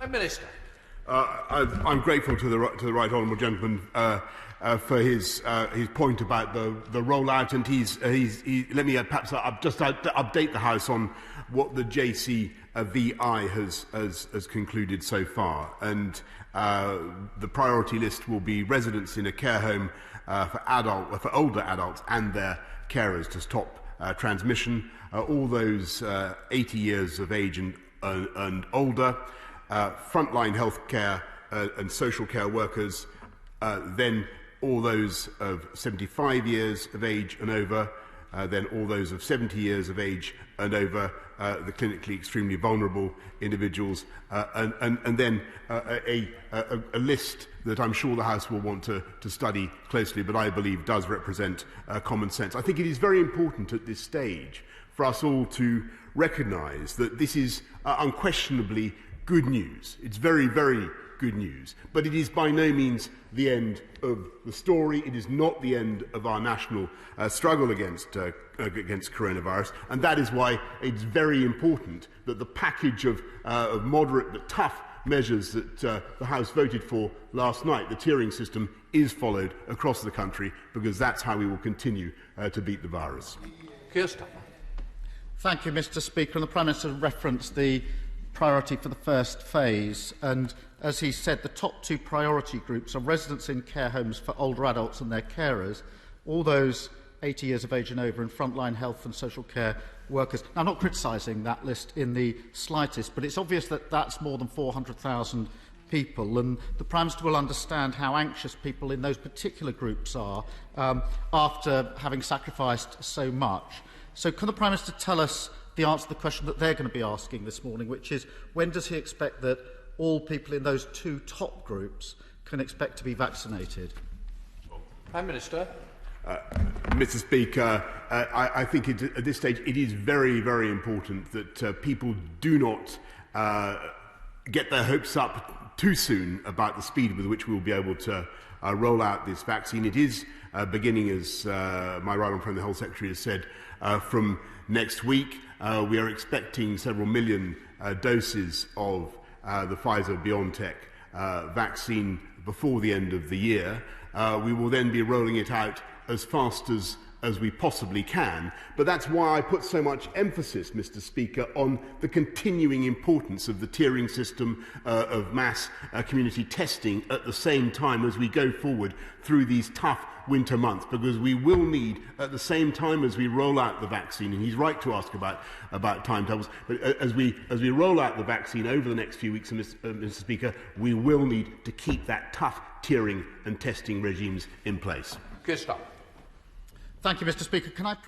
Prime Minister. I'm grateful to the right honourable gentleman for his point about the rollout, and let me perhaps just update the House on what the JCVI has concluded so far. And the priority list will be residents in a care home for older adults and their carers to stop transmission. All those 80 years of age and older. Frontline healthcare and social care workers, then all those of 75 years of age and over, then all those of 70 years of age and over, the clinically extremely vulnerable individuals, and then a list that I'm sure the House will want to study closely, but I believe does represent common sense. I think it is very important at this stage for us all to recognise that this is unquestionably good news. It's very, very good news. But it is by no means the end of the story. It is not the end of our national struggle against coronavirus. And that is why it's very important that the package of moderate but tough measures that the House voted for last night, the tiering system, is followed across the country, because that's how we will continue to beat the virus. Kirsten. Thank you, Mr. Speaker. And the Prime Minister referenced the priority for the first phase, and as he said, the top two priority groups are residents in care homes for older adults and their carers, all those 80 years of age and over, and frontline health and social care workers. Now, I'm not criticising that list in the slightest, but it's obvious that that's more than 400,000 people, and the Prime Minister will understand how anxious people in those particular groups are after having sacrificed so much. So can the Prime Minister tell us the answer to the question that they're going to be asking this morning, which is, when does he expect that all people in those two top groups can expect to be vaccinated? Prime Minister. Mr. Speaker, I think at this stage it is very, very important that people do not get their hopes up too soon about the speed with which we will be able to roll out this vaccine. It is beginning, as my right honourable friend, the Health Secretary, has said, from next week. We are expecting several million doses of the Pfizer BioNTech vaccine before the end of the year. We will then be rolling it out as fast as we possibly can. But that's why I put so much emphasis, Mr. Speaker, on the continuing importance of the tiering system of mass community testing at the same time as we go forward through these tough winter months, because we will need, at the same time as we roll out the vaccine, and he's right to ask about timetables, but as we roll out the vaccine over the next few weeks, Mr. Speaker, we will need to keep that tough tiering and testing regimes in place. Good stuff. Thank you, Mr. Speaker. Can I press